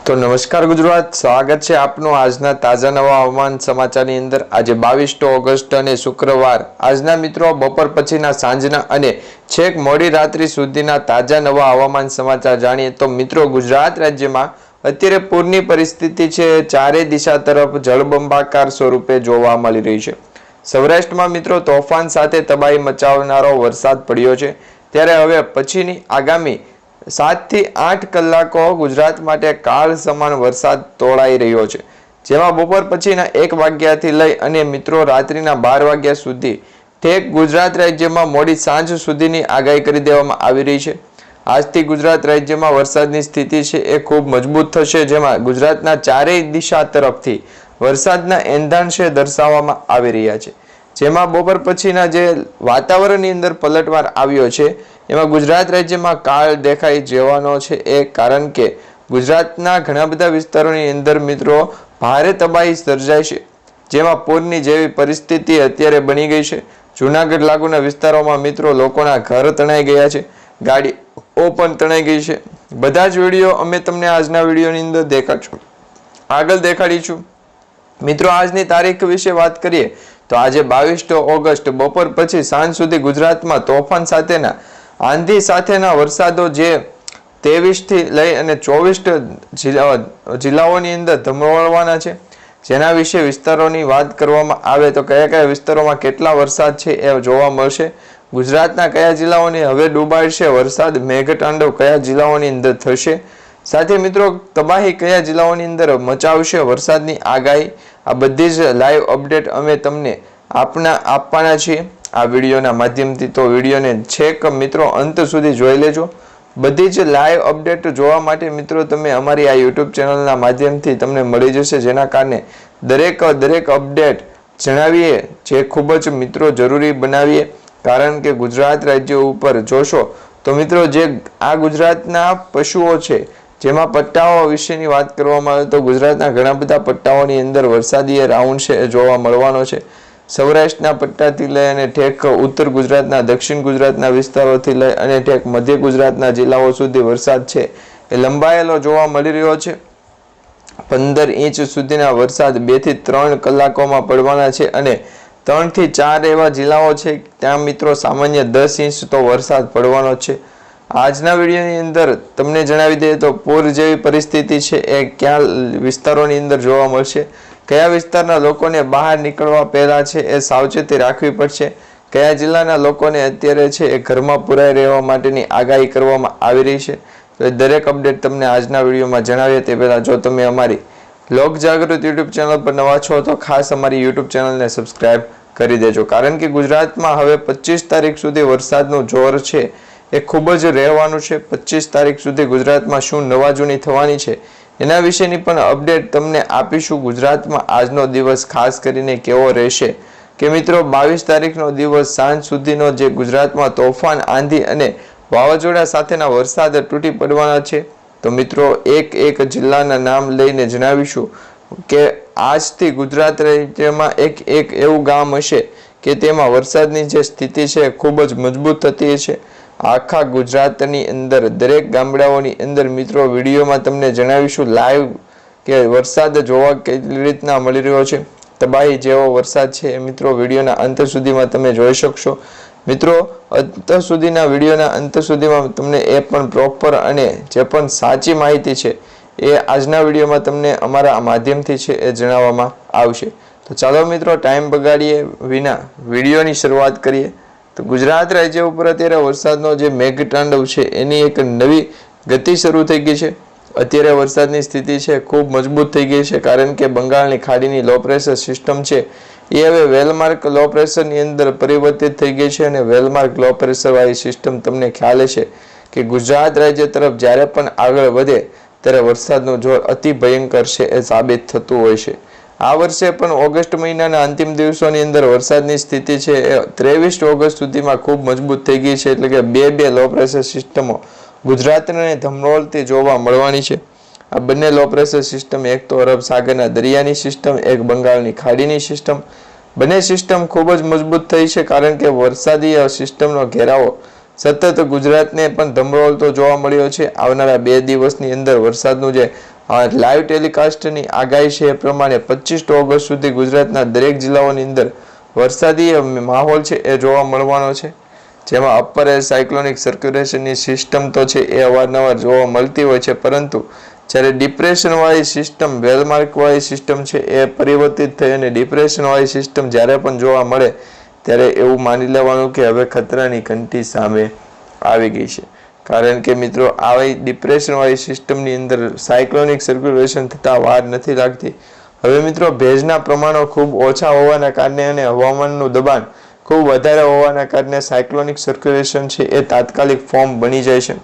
તો નમસ્કાર ગુજરાત, સ્વાગત છે આપનું આજના તાજા નવા હવામાન સમાચારની અંદર। આજે 22 ઓગસ્ટ અને શુક્રવાર આજના મિત્રો બપોર પછીના સાંજના અને છેક મોડી રાત્રિ સુધીના તાજા નવા હવામાન સમાચાર જાણીએ તો મિત્રો ગુજરાત રાજ્યમાં અત્યારે પૂરની પરિસ્થિતિ છે ચારે દિશા તરફ જળબંબાકાર સ્વરૂપે જોવા મળી રહી છે। સૌરાષ્ટ્રમાં મિત્રો તોફાન સાથે તબાહી મચાવનારો વરસાદ પડ્યો છે, ત્યારે હવે પછીની આગામી 7 થી 8 કલાકો ગુજરાત માટે કાળ સમાન વરસાદ તોળાઈ રહ્યો છે, જેમાં બપોર પછીના 1 વાગ્યાથી લઈ અને મિત્રો રાત્રિના 12 વાગ્યા સુધી ઠેક ગુજરાત રાજ્યમાં મોડી સાંજ સુધીની આગાહી કરી દેવામાં આવી રહી છે। આજથી ગુજરાત રાજ્યમાં વરસાદની સ્થિતિ છે એ ખૂબ મજબૂત થશે, જેમાં ગુજરાતના ચારેય દિશા તરફથી વરસાદના એંધાણ દર્શાવવામાં આવી રહ્યા છે। જેમાં બપોર પછીના જે વાતાવરણની અંદર પલટવાર આવ્યો છે એમાં ગુજરાત રાજ્યમાં કાળ દેખાઈ જવાનો છે, એ કારણ કે ગુજરાતના ઘણા બધા વિસ્તારોની અંદર મિત્રો ભારે તબાહી સર્જાય છે, જેમાં પૂરની જેવી પરિસ્થિતિ અત્યારે બની ગઈ છે। જૂનાગઢ લાગુના વિસ્તારોમાં મિત્રો લોકોના ઘર તણાઈ ગયા છે, ગાડીઓ પણ તણાઈ ગઈ છે। બધા જ વિડીયો અમે તમને આજના વિડીયોની અંદર આગળ દેખાડીશું। મિત્રો આજની તારીખ વિશે વાત કરીએ તો આજે 22 ઓગસ્ટ બપોર પછી સાંજ સુધી ગુજરાતમાં તોફાન સાથેના આંધી સાથેના વરસાદો જે 23 થી લઈ અને 24 જિલ્લાઓની અંદર ધમરોળવાના છે, જેના વિશે વિસ્તારોની વાત કરવામાં આવે તો કયા કયા વિસ્તારોમાં કેટલા વરસાદ છે એ જોવા મળશે। ગુજરાતના કયા જિલ્લાઓને હવે ડૂબાડશે વરસાદ, મેઘતાંડવ કયા જિલ્લાઓની અંદર થશે, સાથે મિત્રો તબાહી કયા જિલ્લાઓની અંદર મચાવશે વરસાદની આગાહી, આ બધી જ લાઈવ અપડેટ અમે તમને આપવાના છીએ આ વિડીયોના માધ્યમથી। તો વિડીયોને છેક મિત્રો અંત સુધી જોઈ લેજો। બધી જ લાઈવ અપડેટ જોવા માટે મિત્રો તમે અમારી આ યુટ્યુબ ચેનલના માધ્યમથી તમને મળી જશે, જેના કારણે દરેક અપડેટ જણાવીએ જે ખૂબ જ મિત્રો જરૂરી બનાવીએ, કારણ કે ગુજરાત રાજ્ય ઉપર જોશો તો મિત્રો જે આ ગુજરાતના પશુઓ છે જેમાં પટ્ટાઓ વિશેની વાત કરવામાં આવે તો ગુજરાતના ઘણા બધા પટ્ટાઓની અંદર વરસાદી રાઉન્ડ છે એ જોવા મળવાનો છે। સૌરાષ્ટ્રના પટ્ટાથી લઈ અને ઠેક ઉત્તર ગુજરાતના, દક્ષિણ ગુજરાતના વિસ્તારોથી લઈ અને ઠેક મધ્ય ગુજરાતના જિલ્લાઓ સુધી વરસાદ છે એ લંબાયેલો જોવા મળી રહ્યો છે। 15 ઇંચ સુધીના વરસાદ 2 થી 3 કલાકોમાં પડવાના છે અને 3 થી 4 એવા જિલ્લાઓ છે ત્યાં મિત્રો સામાન્ય 10 ઇંચ તો વરસાદ પડવાનો છે। આજના વિડીયોની અંદર તમને જણાવી દઈએ તો પૂર જેવી પરિસ્થિતિ છે એ કયા વિસ્તારોની અંદર જોવા મળશે, કયા વિસ્તારના લોકોને બહાર નીકળવા પહેલા છે એ સાવચેતી રાખવી પડશે, કયા જિલ્લાના લોકોને અત્યારે છે એ ઘરમાં પુરાઈ રહેવા માટેની આગાહી કરવામાં આવી રહી છે, તો દરેક અપડેટ તમને આજના વિડીયોમાં જણાવીએ તે પહેલાં જો તમે અમારી લોક જાગૃત યુટ્યુબ ચેનલ પર નવા છો તો ખાસ અમારી યુટ્યુબ ચેનલને સબસ્ક્રાઈબ કરી દેજો, કારણ કે ગુજરાતમાં હવે 25 તારીખ સુધી વરસાદનું જોર છે એ ખૂબ જ રહેવાનું છે। 25 તારીખ સુધી ગુજરાતમાં શું નવાજૂની થવાની છે એના વિશેની પણ અપડેટ તમને આપીશું। ગુજરાતમાં આજનો દિવસ ખાસ કરીને કેવો રહેશે કે મિત્રો 22 તારીખનો દિવસ સાંજ સુધીનો જે ગુજરાતમાં તોફાન, આંધી અને વાવાઝોડા સાથેના વરસાદ તૂટી પડવાના છે, તો મિત્રો એક જિલ્લાના નામ લઈને જણાવીશું કે આજથી ગુજરાત રાજ્યમાં એક એવું ગામ હશે કે તેમાં વરસાદની જે સ્થિતિ છે ખૂબ જ મજબૂત થતી છે। આખા ગુજરાતની અંદર દરેક ગામડાઓની અંદર મિત્રો વિડીયોમાં તમને જણાવીશું લાઈવ કે વરસાદ જોવા કેવી રીતના મળી રહ્યો છે, તબાહી જેવો વરસાદ છે મિત્રો વિડીયોના અંત સુધીમાં તમે જોઈ શકશો। મિત્રો વિડીયોના અંત સુધીમાં તમને એ પણ પ્રોપર અને જે પણ સાચી માહિતી છે એ આજના વિડીયોમાં તમને અમારા માધ્યમથી છે એ જણાવવામાં આવશે। તો ચાલો મિત્રો ટાઈમ બગાડીએ વિના વિડીયોની શરૂઆત કરીએ। તો ગુજરાત રાજ્ય ઉપર અત્યારે વરસાદનો જે મેઘતાંડવ છે એની એક નવી ગતિ શરૂ થઈ ગઈ છે। અત્યારે વરસાદની સ્થિતિ છે ખૂબ મજબૂત થઈ ગઈ છે, કારણ કે બંગાળની ખાડીની લો પ્રેશર સિસ્ટમ છે એ હવે વેલમાર્ક લો પ્રેશરની અંદર પરિવર્તિત થઈ ગઈ છે, અને વેલમાર્ક લો પ્રેશરવાળી સિસ્ટમ તમને ખ્યાલ છે કે ગુજરાત રાજ્ય તરફ જ્યારે પણ આગળ વધે ત્યારે વરસાદનું જોર અતિ ભયંકર છે એ સાબિત થતું હોય છે। આ વર્ષે પણ ઓગસ્ટ મહિનાના અંતિમ દિવસોની અંદર વરસાદની સ્થિતિ છે એ 23 ઓગસ્ટ સુધીમાં ખૂબ મજબૂત થઈ ગઈ છે, એટલે કે બે લો પ્રેશર સિસ્ટમો ગુજરાતને ધમરોળતી જોવા મળવાની છે। આ બંને લો પ્રેશર સિસ્ટમ, એક તો અરબ સાગરના દરિયાની સિસ્ટમ, એક બંગાળની ખાડીની સિસ્ટમ, બંને સિસ્ટમ ખૂબ જ મજબૂત થઈ છે, કારણ કે વરસાદી સિસ્ટમનો ઘેરાવો સતત ગુજરાતને પણ ધમરોળતો જોવા મળ્યો છે। આવનારા 2 દિવસની અંદર વરસાદનું જે લાઈવ ટેલિકાસ્ટની આગાહી છે એ પ્રમાણે 25 ઓગસ્ટ સુધી ગુજરાતના દરેક જિલ્લાઓની અંદર વરસાદી માહોલ છે એ જોવા મળવાનો છે, જેમાં અપર એર સાયક્લોનિક સર્ક્યુલેશનની સિસ્ટમ તો છે એ અવારનવાર જોવા મળતી હોય છે, પરંતુ જ્યારે ડિપ્રેશનવાળી સિસ્ટમ, વેલમાર્કવાળી સિસ્ટમ છે એ પરિવર્તિત થઈ અને ડિપ્રેશનવાળી સિસ્ટમ જ્યારે પણ જોવા મળે ત્યારે એવું માની લેવાનું કે હવે ખતરાની ઘંટી સામે આવી ગઈ છે. કારણ કે મિત્રો આવી ડિપ્રેશનવાળી સિસ્ટમની અંદર સાયક્લોનિક સર્ક્યુલેશન થતાં વાર નથી લાગતી. હવે મિત્રો ભેજના પ્રમાણો ખૂબ ઓછા હોવાના કારણે અને હવામાનનું દબાણ ખૂબ વધારે હોવાના કારણે સાયક્લોનિક સર્ક્યુલેશન છે એ તાત્કાલિક ફોર્મ બની જાય છે.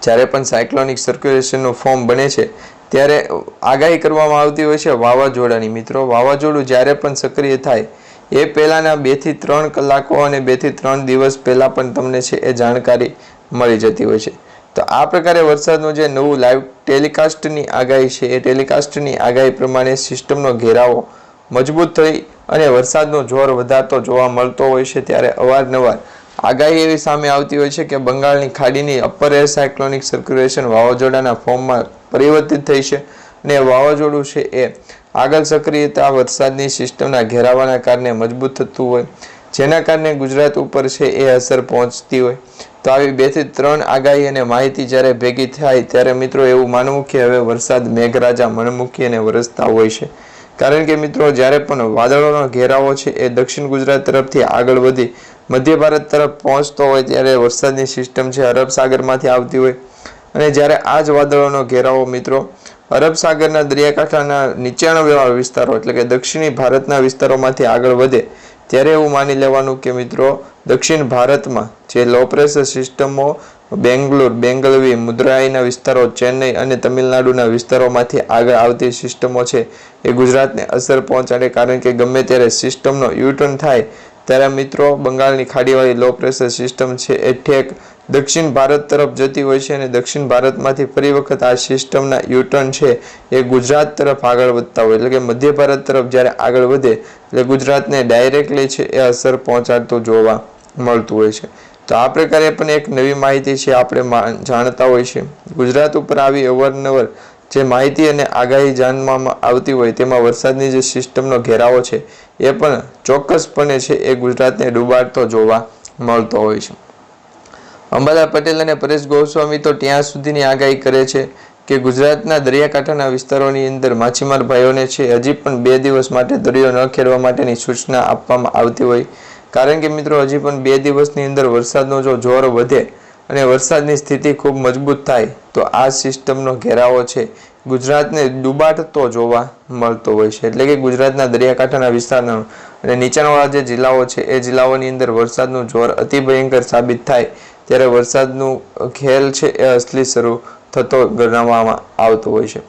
જ્યારે પણ સાયક્લોનિક સર્ક્યુલેશનનું ફોર્મ બને છે ત્યારે આગાહી કરવામાં આવતી હોય છે વાવાઝોડાની. મિત્રો વાવાઝોડું જ્યારે પણ સક્રિય થાય એ પહેલાંના 2 થી 3 કલાકો અને 2 થી 3 દિવસ પહેલાં પણ તમને છે એ જાણકારી મળી જતી હોય છે. તો આ પ્રકારે વરસાદનું જે નવું લાઈવ ટેલિકાસ્ટની આગાહી છે એ ટેલિકાસ્ટની આગાહી પ્રમાણે સિસ્ટમનો ઘેરાવો મજબૂત થઈ અને વરસાદનો જોર વધારતો જોવા મળતો હોય છે. ત્યારે અવારનવાર આગાહી એવી સામે આવતી હોય છે કે બંગાળની ખાડીની અપર એર સાયક્લોનિક સર્ક્યુલેશન વાવાઝોડાના ફોર્મમાં પરિવર્તિત થઈ છે અને વાવાઝોડું છે એ આગળ સક્રિયતા વરસાદની સિસ્ટમના ઘેરાવાના કારણે મજબૂત થતું હોય, જેના કારણે ગુજરાત ઉપર છે એ અસર પહોંચતી હોય. તો આવી 2 થી 3 આગાહી અને માહિતી જ્યારે ભેગી થાય ત્યારે મિત્રો એવું માનવું કે હવે વરસાદ મેઘરાજા મણમુખી અને વરસતા હોય છે. કારણ કે મિત્રો જ્યારે પણ વાદળોનો ઘેરાવો છે એ દક્ષિણ ગુજરાત તરફથી આગળ વધી મધ્ય ભારત તરફ પહોંચતો હોય ત્યારે વરસાદની સિસ્ટમ છે અરબ સાગરમાંથી આવતી હોય, અને જ્યારે આ જ વાદળોનો ઘેરાવો મિત્રો અરબ સાગરના દરિયાકાંઠાના નીચાણવાળા વિસ્તારો એટલે કે દક્ષિણી ભારતના વિસ્તારોમાંથી આગળ વધે ત્યારે એવું માની લેવાનું કે મિત્રો દક્ષિણ ભારતમાં જે લો પ્રેશર સિસ્ટમો બેંગ્લોર, બેંગલવી, મદુરાઈના વિસ્તારો, ચેન્નઈ અને તમિલનાડુના વિસ્તારોમાંથી આગળ આવતી સિસ્ટમો છે એ ગુજરાતને અસર પહોંચાડે. કારણ કે ગમે ત્યારે સિસ્ટમનો યુટર્ન થાય ત્યારે મિત્રો બંગાળની ખાડીવાળી લો પ્રેશર સિસ્ટમ છે એ ઠેક દક્ષિણ ભારત તરફ જતી હોય છે અને દક્ષિણ ભારતમાંથી ફરી વખત આ સિસ્ટમના યુટર્ન છે એ ગુજરાત તરફ આગળ વધતા હોય, એટલે કે મધ્ય ભારત તરફ જ્યારે આગળ વધે એટલે ગુજરાતને ડાયરેક્ટલી છે એ અસર પહોંચાડતું જોવા મળતું હોય છે. તો આ પ્રકારે પણ એક નવી માહિતી છે આપણે જાણતા હોય છે. ગુજરાત ઉપર આવી અવારનવાર જે માહિતી અને આગાહી જાણવામાં આવતી હોય તેમાં વરસાદની જે સિસ્ટમનો ઘેરાવો છે એ પણ ચોક્કસપણે છે એ ગુજરાતને ડૂબાડતો જોવા મળતો હોય છે. અંબાલાલ પટેલ અને પરેશ ગોસ્વામી તો ત્યાં સુધીની આગાહી કરે છે કે ગુજરાતના દરિયાકાંઠાના વિસ્તારોની અંદર માછીમાર ભાઈઓને છે હજી પણ 2 દિવસ માટે દરિયો ન ખેડવા માટેની સૂચના આપવામાં આવતી હોય. કારણ કે મિત્રો હજી પણ 2 દિવસની અંદર વરસાદનો જો જોર વધે અને વરસાદની સ્થિતિ ખૂબ મજબૂત થાય તો આ સિસ્ટમનો ઘેરાવો છે ગુજરાતને ડૂબાડતો જોવા મળતો હોય છે. એટલે કે ગુજરાતના દરિયાકાંઠાના વિસ્તારના અને નીચાણવાળા જે જિલ્લાઓ છે એ જિલ્લાઓની અંદર વરસાદનું જોર અતિ ભયંકર સાબિત થાય ત્યારે વરસાદનું ખેલ છે એ અસલી શરૂ થતો ગણવામાં આવતો હોય છે.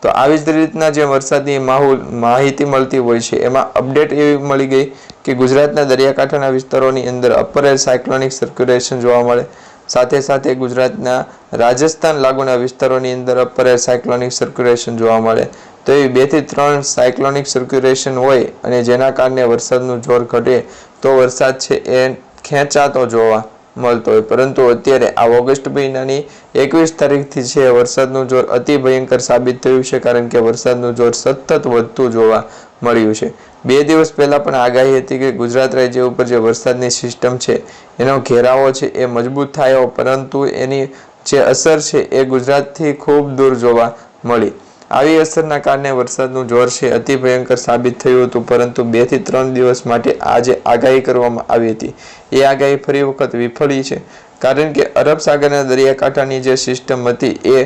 તો આવી જ રીતના જે વરસાદની માહિતી મળતી હોય છે એમાં અપડેટ એવી મળી ગઈ કે ગુજરાતના દરિયાકાંઠાના વિસ્તારોની અંદર અપર એર સાયક્લોનિક સર્ક્યુલેશન જોવા મળે, સાથે સાથે ગુજરાતના રાજસ્થાન લાગુના વિસ્તારોની અંદર અપર એર સાયક્લોનિક સર્ક્યુલેશન જોવા મળે. તો એવી 2 થી 3 સાયક્લોનિક સર્ક્યુલેશન હોય અને જેના કારણે વરસાદનું જોર ઘટે તો વરસાદ છે એ ખેંચાતો જોવા મળતો હોય. પરંતુ અત્યારે આ ઓગસ્ટ મહિનાની 21 તારીખથી છે વરસાદનું જોર અતિ ભયંકર સાબિત થયું છે, કારણ કે વરસાદનું જોર સતત વધતું જોવા મળ્યું છે. 2 દિવસ પહેલા પણ આગાહી હતી કે ગુજરાત રાજ્ય ઉપર જે વરસાદની સિસ્ટમ છે એનો ઘેરાવો છે એ મજબૂત થયો, પરંતુ એની જે અસર છે એ ગુજરાતથી ખૂબ દૂર જોવા મળી. આવી અસરના કારણે વરસાદનું જોર છે અતિ ભયંકર સાબિત થયું હતું, પરંતુ 2 થી 3 દિવસ માટે આજે આગાહી કરવામાં આવી હતી એ આગાહી ફરી વખત વિફળી છે. કારણ કે અરબ સાગરના દરિયાકાંઠાની જે સિસ્ટમ હતી એ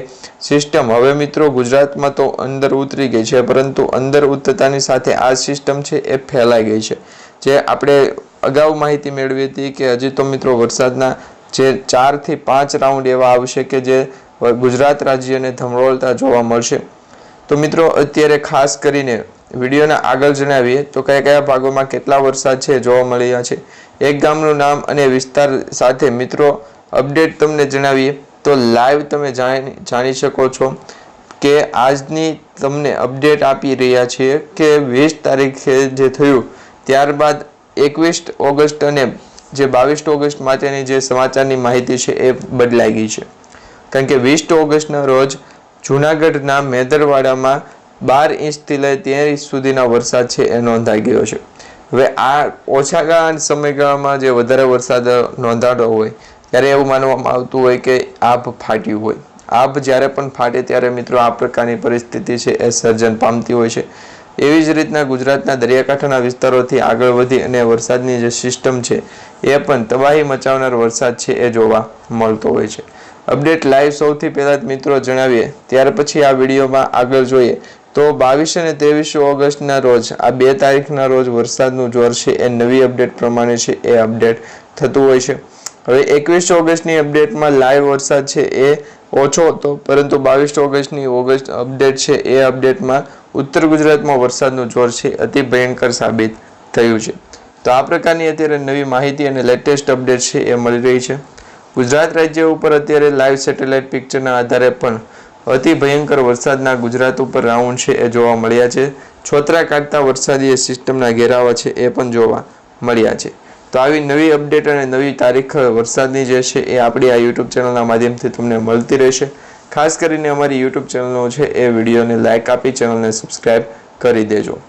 સિસ્ટમ હવે મિત્રો ગુજરાતમાં તો અંદર ઉતરી ગઈ છે, પરંતુ અંદર ઉતરતાની સાથે આ સિસ્ટમ છે એ ફેલાઈ ગઈ છે. જે આપણે અગાઉ માહિતી મેળવી હતી કે હજી તો મિત્રો વરસાદના જે 4 થી 5 રાઉન્ડ એવા આવશે કે જે ગુજરાત રાજ્યને ધમરોળતા જોવા મળશે. તો મિત્રો અત્યારે ખાસ કરીને વિડીયોના આગળ જણાવીએ તો કયા કયા ભાગોમાં કેટલા વરસાદ છે જોવા મળ્યા છે, એક ગામનું નામ અને વિસ્તાર સાથે મિત્રો અપડેટ તમને જણાવીએ તો લાઈવ તમે જાણી શકો છો કે આજની તમને અપડેટ આપી રહ્યા છીએ કે 20 તારીખે જે થયું ત્યારબાદ 21 ઓગસ્ટ અને જે 22 ઓગસ્ટ માટેની જે સમાચારની માહિતી છે એ બદલાઈ ગઈ છે. કારણ કે 20 ઓગસ્ટના રોજ જૂનાગઢના મેદરવાડામાં 12 ઇંચથી લઈ 13 ઇંચ સુધીના વરસાદ છે એ નોંધાઈ ગયો છે. હવે આ ઓછા ગાળાના સમયગાળામાં જે વધારે વરસાદ નોંધાતો હોય ત્યારે એવું માનવામાં આવતું હોય કે આભ ફાટ્યું હોય. આભ જ્યારે પણ ફાટે ત્યારે મિત્રો આ પ્રકારની પરિસ્થિતિ છે એ સર્જન પામતી હોય છે. એવી જ રીતના ગુજરાતના દરિયાકાંઠાના વિસ્તારોથી આગળ વધી અને વરસાદની જે સિસ્ટમ છે એ પણ તબાહી મચાવનાર વરસાદ છે એ જોવા મળતો હોય છે. અપડેટ લાઈવ સૌથી પહેલાં મિત્રો જણાવીએ, ત્યાર પછી આ વિડીયોમાં આગળ જોઈએ તો 22 અને 23 ઓગસ્ટના રોજ આ 2 તારીખના રોજ વરસાદનું જોર છે એ નવી અપડેટ પ્રમાણે છે એ અપડેટ થતું હોય છે. હવે 21 ઓગસ્ટની અપડેટમાં લાઈવ વરસાદ છે એ ઓછો હતો, પરંતુ 22 ઓગસ્ટની અપડેટ છે એ અપડેટમાં ઉત્તર ગુજરાતમાં વરસાદનું જોર છે અતિ ભયંકર સાબિત થયું છે. તો આ પ્રકારની અત્યારે નવી માહિતી અને લેટેસ્ટ અપડેટ છે એ મળી રહી છે. ગુજરાત રાજ્ય ઉપર અત્યારે લાઈવ સેટેલાઇટ પિક્ચરના આધારે પણ અતિ ભયંકર વરસાદના ગુજરાત ઉપર રાઉન્ડ છે એ જોવા મળ્યા છે. છોતરા કાઢતા વરસાદી સિસ્ટમના ઘેરાવા છે એ પણ જોવા મળ્યા છે. તો આવી નવી અપડેટ અને નવી તારીખ વરસાદની જે છે એ આપણી આ યુટ્યુબ ચેનલના માધ્યમથી તમને મળતી રહેશે. ખાસ કરીને અમારી યુટ્યુબ ચેનલનો છે એ વિડીયોને લાઇક આપી ચેનલને સબસ્ક્રાઈબ કરી દેજો.